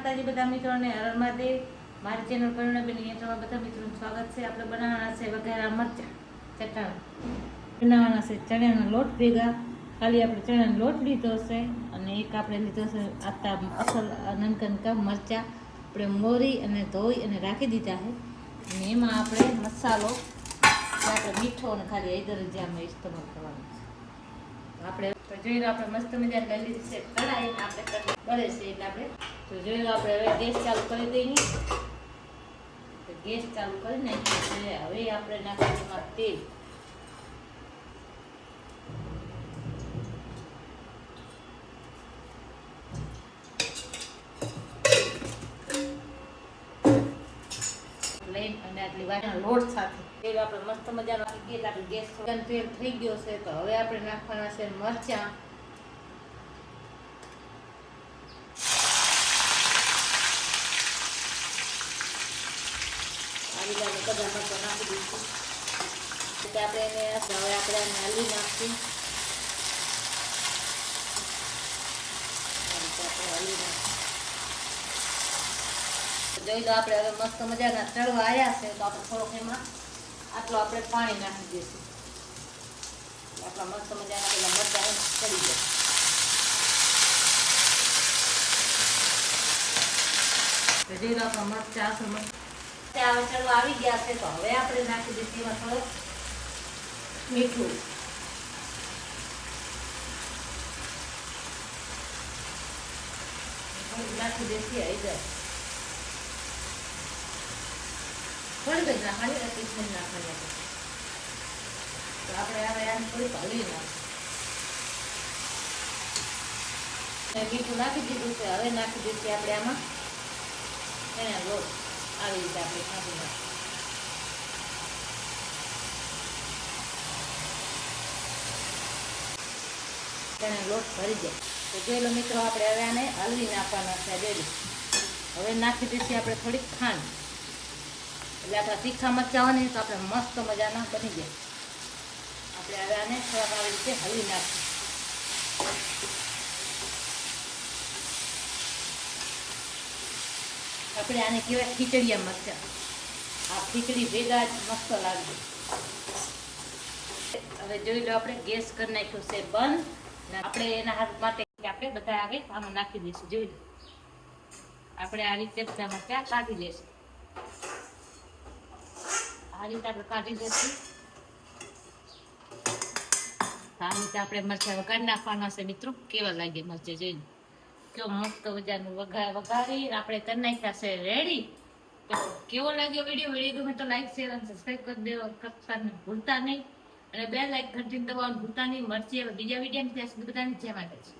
માતાજી બધા મિત્રોને હર મહાદેવ. મારી ચેનલ કરુણાબેન યંત્રમાં બધા મિત્રોનું સ્વાગત છે. આપણે બનાવવાના છે વઘારેલા મરચાં ચટાણા. બનાવવાના છે ચણાનો લોટ ભેગા. ખાલી આપણે ચણાનો લોટ લીધો છે અને એક આપણે લીધો છે આતા અસલ નનકા મરચાં આપણે મોરી અને ધોઈ અને રાખી દીધા છે. અને એમાં આપણે મસાલો આપણે મીઠો અને ખાલી હળદર જ આમાં ઇસ્તેમાલ કરવાનો છે. આપણે જોઈ લો આપણે મસ્ત મજા લઈ લીધી છે કઢાઈ આપણે બળે છે એટલે આપણે તો જોઈ લો આપણે હવે ગેસ ચાલુ કરી દઈએ. ગેસ ચાલુ કરી નાખીએ. હવે આપણે નાખીશું એમાં તેલ. લઈને અને આટલી વાટના લોટ સાથે તેલ આપણે મસ્ત મજાનો ગેસ આપણે ગેસ તેલ થઈ ગયો છે. તો હવે આપણે નાખવાના છે મરચાં. બધા મરચાં નાખી દઈશું. આપણે એને હવે આપણે એને હલવી નાખીશું. જોઈ લો આપણે હવે મસ્ત મજાના તળવા આવ્યા છે. તો આપણે થોડોક એમાં આટલું આપણે પાણી નાખી દઈશું. આપણા મસ્ત મજાના પેલા મરચાં ચડી જાય. જોઈ લો આપણા મરચાં ચડવા આવી ગયા છે. તો હવે આપણે નાખી દઈશું એમાં થોડુંક મીઠું. નાખી દઈશું હળદર. થોડી જ નાખવાની અતિશય નાખવાની. તો આપણે હવે આને થોડીક હલવી નાખીએ. મીઠું નાખી દીધું છે. હવે નાખી દઈશું આપણે આમાં એના લોટ. આવી રીતે આપણે નાખી નાખીએ. તેને લોટ ભરી જાય. તો જોઈ લો મિત્રો આપણે હવે આને હલવી નાખવાના છે. જોઈ હવે નાખી દઈશું આપણે થોડીક ખાંડ. એટલે આપણા તીખા મરચાં હોય ને તો આપણે મસ્ત મજાના બની જાય. આપણે હવે આને થોડાક આવી રીતે હલવી નાખીએ. આપણે આને કહેવાય ખીચડિયા મરચાં. આ ખીચડી ભેગા જ મસ્ત લાગે. હવે જોઈ લો આપણે ગેસ કરી નાખ્યો છે બંધ. આપણે એના હાથ માટે આપણે બધા આગળ આમાં નાખી દઈશું. જોઈ લો આપણે આ રીતે બધા મરચાં કાઢી લઈશું. આ રીતે આપણે કાઢી દઈશું. આ રીતે આપણે મરચાં વઘારી નાખવાના છે મિત્રો. કેવા લાગે મરચાં જોઈ લો. કેવો મસ્ત મજાનું વઘારી આપણે કરી નાખ્યા છે રેડી. તો કેવો લાગ્યો વિડીયો ગમે તો લાઈક શેર અને સબસ્ક્રાઈબ કરી દેવો કરતા ભૂલતા નહીં. અને બે લાઈક ઘંટી દબાવવાનું ભૂલતા નહીં. મળશે બીજા વિડીયો બધાની જય માતાજી.